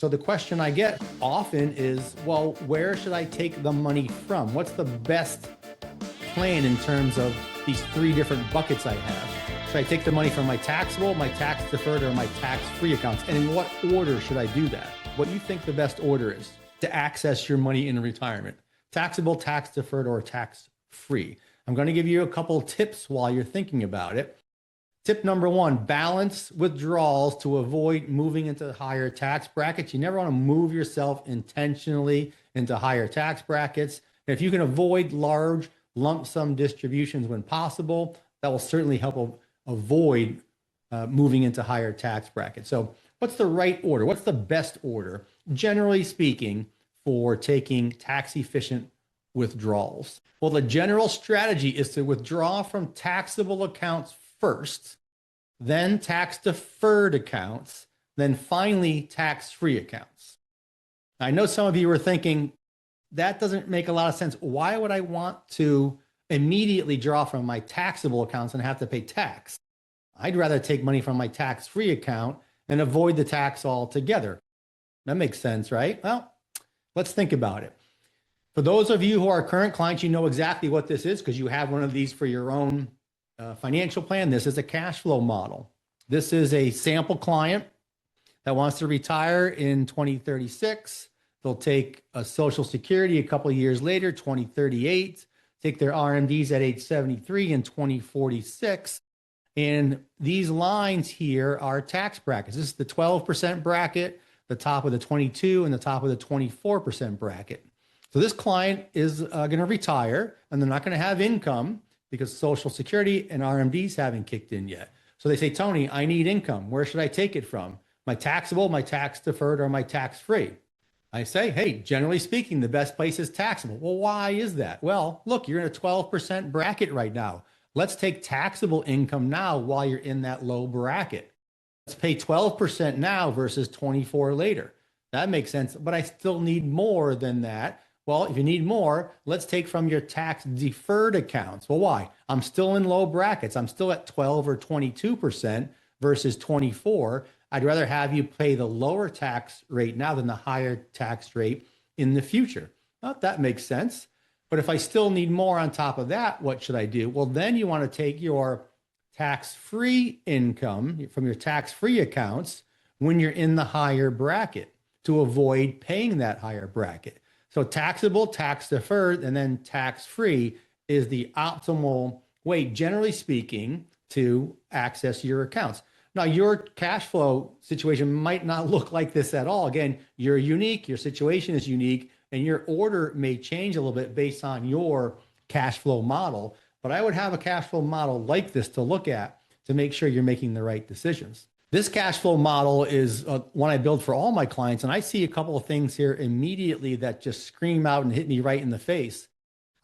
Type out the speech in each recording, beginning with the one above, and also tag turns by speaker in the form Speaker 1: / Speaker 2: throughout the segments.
Speaker 1: So the question I get often is, well, where should I take the money from? What's the best plan in terms of these three different buckets I have? Should I take the money from my taxable, my tax deferred, or my tax-free accounts? And in what order should I do that? What do you think the best order is to access your money in retirement? Taxable, tax deferred, or tax-free? I'm going to give you a couple of tips while you're thinking about it. Tip number one, balance withdrawals to avoid moving into higher tax brackets. You never want to move yourself intentionally into higher tax brackets. And if you can avoid large lump sum distributions when possible, that will certainly help avoid moving into higher tax brackets. So what's the right order? What's the best order, generally speaking, for taking tax efficient withdrawals? Well, the general strategy is to withdraw from taxable accounts first, then tax deferred accounts, then finally tax-free accounts. I know some of you are thinking, that doesn't make a lot of sense. Why would I want to immediately draw from my taxable accounts and have to pay tax? I'd rather take money from my tax-free account and avoid the tax altogether. That makes sense, right? Well, let's think about it. For those of you who are current clients, you know exactly what this is because you have one of these for your own financial plan. This is a cash flow model. This is a sample client that wants to retire in 2036. They'll take a Social Security a couple of years later, 2038, take their RMDs at age 73 in 2046. And these lines here are tax brackets. This is the 12% bracket, the top of the 22 and the top of the 24% bracket. So this client is going to retire and they're not going to have income because Social Security and RMDs haven't kicked in yet. So they say, Tony, I need income. Where should I take it from? My taxable, my tax deferred, or my tax-free? I say, hey, generally speaking, the best place is taxable. Well, why is that? Well, look, you're in a 12% bracket right now. Let's take taxable income now while you're in that low bracket. Let's pay 12% now versus 24 later. That makes sense, but I still need more than that. Well, if you need more, let's take from your tax deferred accounts. Well, why? I'm still in low brackets. I'm still at 12 or 22% versus 24. I'd rather have you pay the lower tax rate now than the higher tax rate in the future. Well, that makes sense. But if I still need more on top of that, what should I do? Well, then you want to take your tax-free income from your tax-free accounts when you're in the higher bracket to avoid paying that higher bracket. So taxable, tax deferred, and then tax-free is the optimal way, generally speaking, to access your accounts. Now, your cash flow situation might not look like this at all. Again, you're unique, your situation is unique, and your order may change a little bit based on your cash flow model. But I would have a cash flow model like this to look at to make sure you're making the right decisions. This cash flow model is one I build for all my clients, and I see a couple of things here immediately that just scream out and hit me right in the face.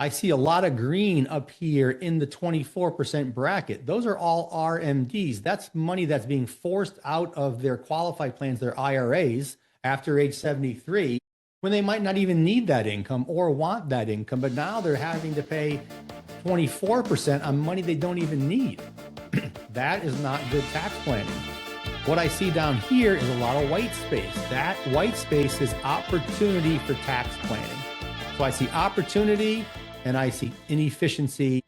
Speaker 1: I see a lot of green up here in the 24% bracket. Those are all RMDs. That's money that's being forced out of their qualified plans, their IRAs, after age 73, when they might not even need that income or want that income, but now they're having to pay 24% on money they don't even need. That is not good tax planning. What I see down here is a lot of white space. That white space is opportunity for tax planning. So I see opportunity and I see inefficiency